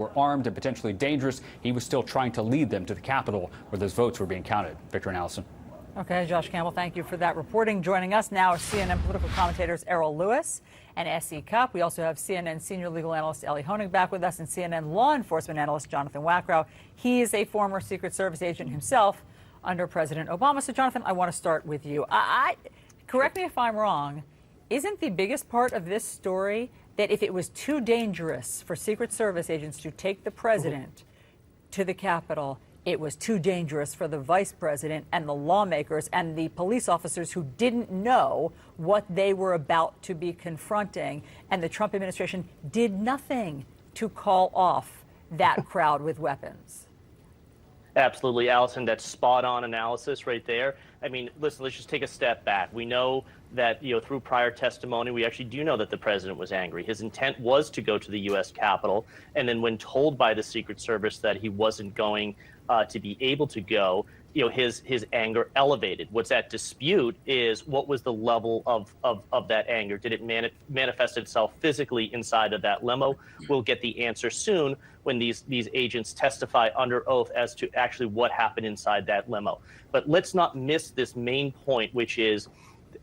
were armed and potentially dangerous. He was still trying to lead them to the Capitol where those votes were being counted. Victor and Allison. Okay, Josh Campbell, thank you for that reporting. Joining us now are CNN political commentators Errol Lewis and S.E. Cupp. We also have CNN senior legal analyst Ellie Honig back with us and CNN law enforcement analyst Jonathan Wackrow. He is a former Secret Service agent himself under President Obama. So, Jonathan, I want to start with you. Correct me if I'm wrong. Isn't the biggest part of this story that if it was too dangerous for Secret Service agents to take the president to the Capitol, it was too dangerous for the vice president and the lawmakers and the police officers who didn't know what they were about to be confronting. And the Trump administration did nothing to call off that crowd with weapons. Absolutely, Allison. That's spot on analysis right there. I mean, listen, let's just take a step back. We know that, through prior testimony, we actually do know that the president was angry. His intent was to go to the U.S. Capitol. And then when told by the Secret Service that he wasn't going to be able to go, his anger elevated. What's at dispute is what was the level of that anger? Did it manifest itself physically inside of that limo? We'll get the answer soon when these agents testify under oath as to actually what happened inside that limo. But let's not miss this main point, which is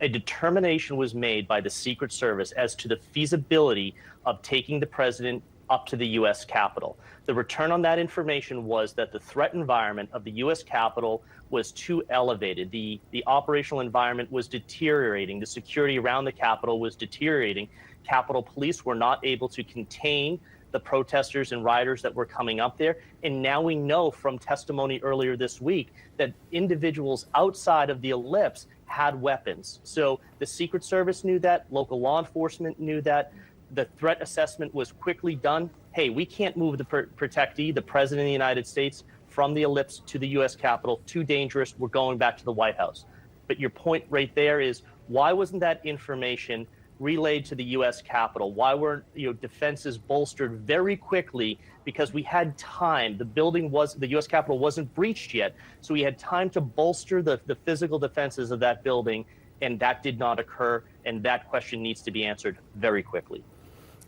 a determination was made by the Secret Service as to the feasibility of taking the president up to the U.S. Capitol. The return on that information was that the threat environment of the U.S. Capitol was too elevated. The operational environment was deteriorating. The security around the Capitol was deteriorating. Capitol Police were not able to contain the protesters and rioters that were coming up there. And now we know from testimony earlier this week that individuals outside of the ellipse had weapons. So the Secret Service knew that, local law enforcement knew that. The threat assessment was quickly done. Hey, we can't move the protectee, the president of the United States, from the ellipse to the U.S. Capitol. Too dangerous. We're going back to the White House. But your point right there is, why wasn't that information relayed to the U.S. Capitol? Why weren't defenses bolstered very quickly? Because we had time. The U.S. Capitol wasn't breached yet, so we had time to bolster the physical defenses of that building, and that did not occur. And that question needs to be answered very quickly.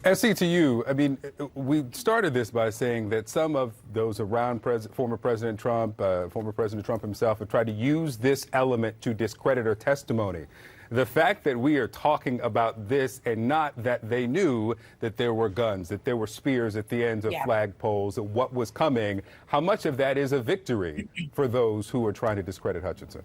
S.E., to you, I mean, we started this by saying that some of those around former President Trump himself, have tried to use this element to discredit her testimony. The fact that we are talking about this and not that they knew that there were guns, that there were spears at the ends of flagpoles, and what was coming, how much of that is a victory for those who are trying to discredit Hutchinson?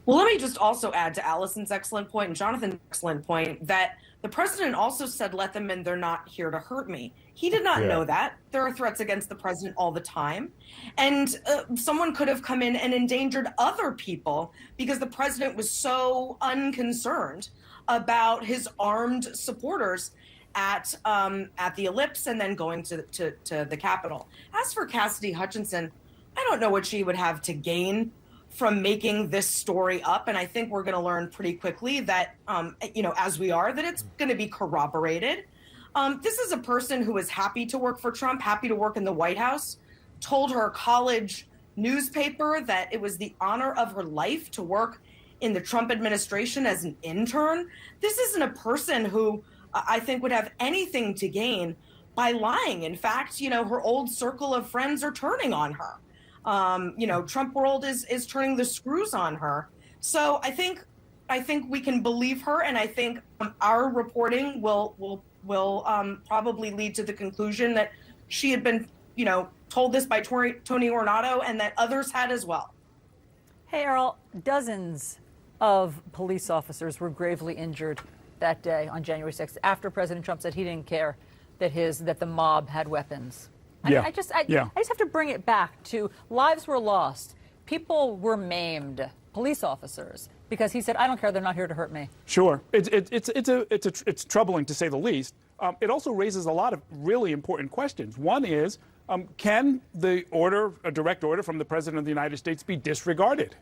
Well, let me just also add to Allison's excellent point and Jonathan's excellent point that the president also said, let them in, they're not here to hurt me. He did not know that. There are threats against the president all the time. And someone could have come in and endangered other people because the president was so unconcerned about his armed supporters at the ellipse and then going to the Capitol. As for Cassidy Hutchinson, I don't know what she would have to gain from making this story up. And I think we're going to learn pretty quickly that, as we are, that it's going to be corroborated. This is a person who is happy to work for Trump, happy to work in the White House, told her college newspaper that it was the honor of her life to work in the Trump administration as an intern. This isn't a person who I think would have anything to gain by lying. In fact, her old circle of friends are turning on her. Trump world is turning the screws on her. So I think we can believe her, and I think our reporting will probably lead to the conclusion that she had been, told this by Tony Ornato and that others had as well. Hey, Errol, dozens of police officers were gravely injured that day on January 6th after President Trump said he didn't care that the mob had weapons. I just have to bring it back to lives were lost. People were maimed, police officers, because he said, I don't care, they're not here to hurt me. Sure. It's troubling, to say the least. It also raises a lot of really important questions. One is, can a direct order from the President of the United States be disregarded?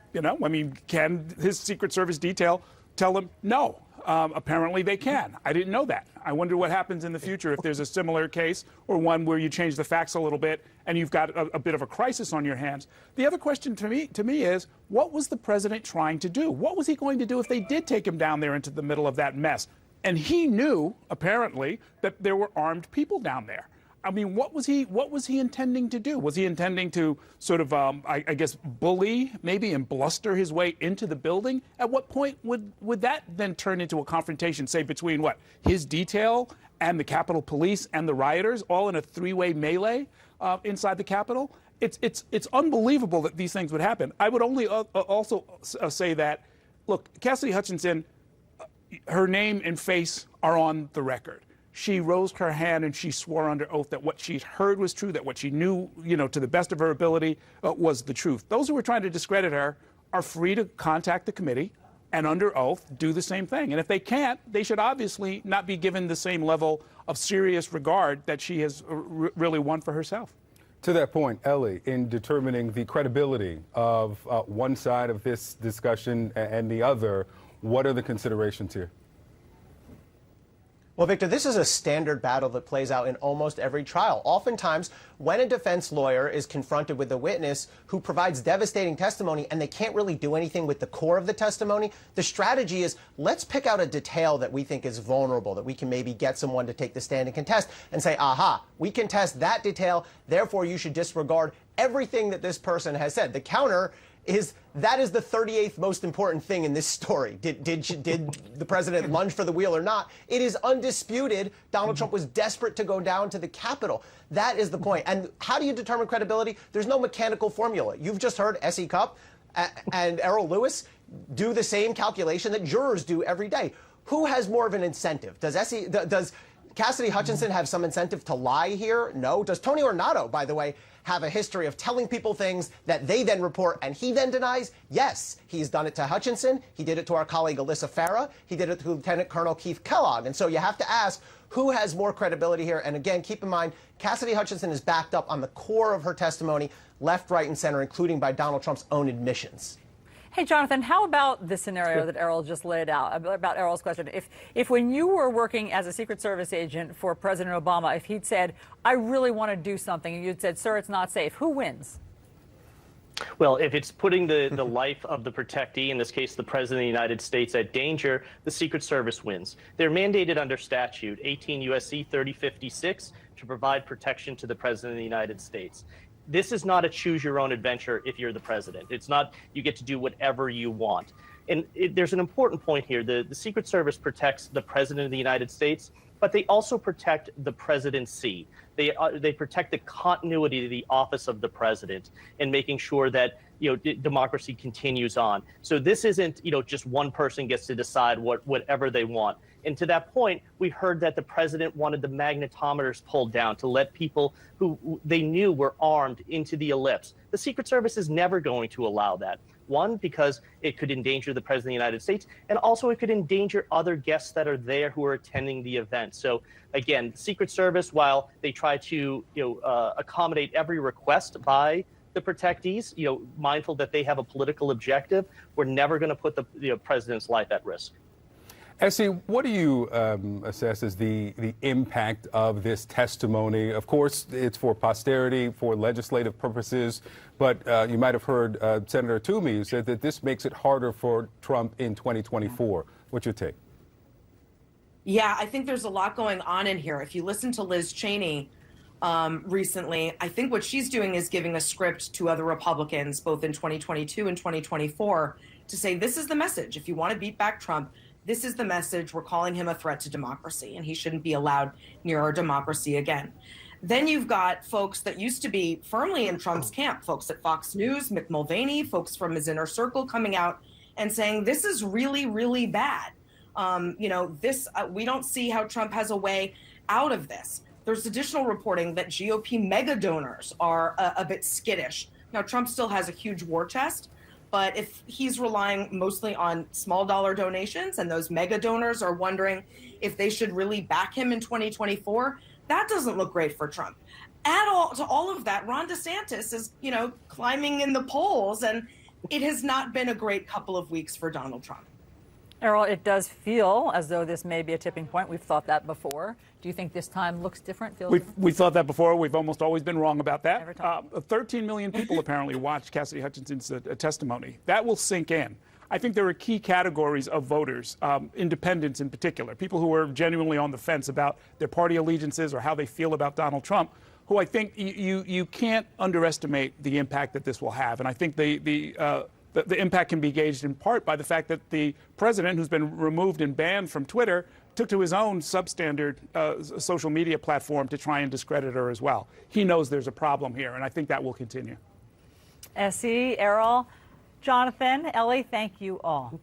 Can his Secret Service detail tell him no? Apparently they can. I didn't know that. I wonder what happens in the future if there's a similar case or one where you change the facts a little bit and you've got a bit of a crisis on your hands. The other question to me is, what was the president trying to do? What was he going to do if they did take him down there into the middle of that mess? And he knew, apparently, that there were armed people down there. I mean, what was he intending to do? Was he intending to sort of, I guess, bully maybe and bluster his way into the building? At what point would that then turn into a confrontation, say, between what, his detail and the Capitol Police and the rioters, all in a three-way melee inside the Capitol? It's unbelievable that these things would happen. I would only also say that, look, Cassidy Hutchinson, her name and face are on the record. She rose her hand and she swore under oath that what she'd heard was true, that what she knew, to the best of her ability, was the truth. Those who are trying to discredit her are free to contact the committee and under oath do the same thing. And if they can't, they should obviously not be given the same level of serious regard that she has really won for herself. To that point, Ellie, in determining the credibility of one side of this discussion and the other, what are the considerations here? Well, Victor, this is a standard battle that plays out in almost every trial. Oftentimes, when a defense lawyer is confronted with a witness who provides devastating testimony and they can't really do anything with the core of the testimony, the strategy is, let's pick out a detail that we think is vulnerable, that we can maybe get someone to take the stand and contest, and say, aha, we contest that detail, therefore you should disregard everything that this person has said. The counter is that is the 38th most important thing in this story. Did the president lunge for the wheel or not? It is undisputed. Donald Trump was desperate to go down to the Capitol. That is the point. And how do you determine credibility? There's no mechanical formula. You've just heard S.E. Cupp and Errol Lewis do the same calculation that jurors do every day. Who has more of an incentive? Does Cassidy Hutchinson have some incentive to lie here? No. Does Tony Ornato, by the way, have a history of telling people things that they then report and he then denies? Yes. He's done it to Hutchinson. He did it to our colleague Alyssa Farah. He did it to Lieutenant Colonel Keith Kellogg. And so you have to ask, who has more credibility here? And again, keep in mind, Cassidy Hutchinson is backed up on the core of her testimony, left, right, and center, including by Donald Trump's own admissions. Hey, Jonathan, how about the scenario that Errol just laid out, about Errol's question? If when you were working as a Secret Service agent for President Obama, if he'd said, I really want to do something, and you'd said, sir, it's not safe, who wins? Well, if it's putting the life of the protectee, in this case the President of the United States, at danger, the Secret Service wins. They're mandated under statute 18 U.S.C. 3056 to provide protection to the President of the United States. This is not a choose-your-own-adventure if you're the president. It's not you get to do whatever you want. And there's an important point here. The Secret Service protects the President of the United States, but they also protect the presidency. They protect the continuity of the office of the president and making sure that democracy continues on. So this isn't just one person gets to decide whatever they want. And to that point, we heard that the president wanted the magnetometers pulled down to let people who they knew were armed into the ellipse. The Secret Service is never going to allow that. One, because it could endanger the President of the United States, and also it could endanger other guests that are there who are attending the event. So again, the Secret Service, while they try to accommodate every request by the protectees, mindful that they have a political objective, we're never going to put the president's life at risk. Essie, what do you assess as the impact of this testimony? Of course, it's for posterity, for legislative purposes, but you might have heard Senator Toomey who said that this makes it harder for Trump in 2024. What's your take? Yeah, I think there's a lot going on in here. If you listen to Liz Cheney recently, I think what she's doing is giving a script to other Republicans, both in 2022 and 2024, to say, this is the message. If you want to beat back Trump, this is the message. We're calling him a threat to democracy, and he shouldn't be allowed near our democracy again. Then you've got folks that used to be firmly in Trump's camp, folks at Fox News, Mick Mulvaney, folks from his inner circle coming out and saying, this is really, really bad. We don't see how Trump has a way out of this. There's additional reporting that GOP mega donors are a bit skittish. Now, Trump still has a huge war chest, but if he's relying mostly on small dollar donations and those mega donors are wondering if they should really back him in 2024, that doesn't look great for Trump. Add to all of that, Ron DeSantis is, climbing in the polls, and it has not been a great couple of weeks for Donald Trump. Errol, it does feel as though this may be a tipping point. We've thought that before. Do you think this time looks different? We've thought that before. We've almost always been wrong about that. Every time. 13 million people apparently watched Cassidy Hutchinson's testimony. That will sink in. I think there are key categories of voters, independents in particular, people who are genuinely on the fence about their party allegiances or how they feel about Donald Trump, who I think you can't underestimate the impact that this will have. And I think the impact can be gauged in part by the fact that the president, who's been removed and banned from Twitter, took to his own substandard social media platform to try and discredit her as well. He knows there's a problem here, and I think that will continue. Essie, Errol, Jonathan, Ellie, thank you all.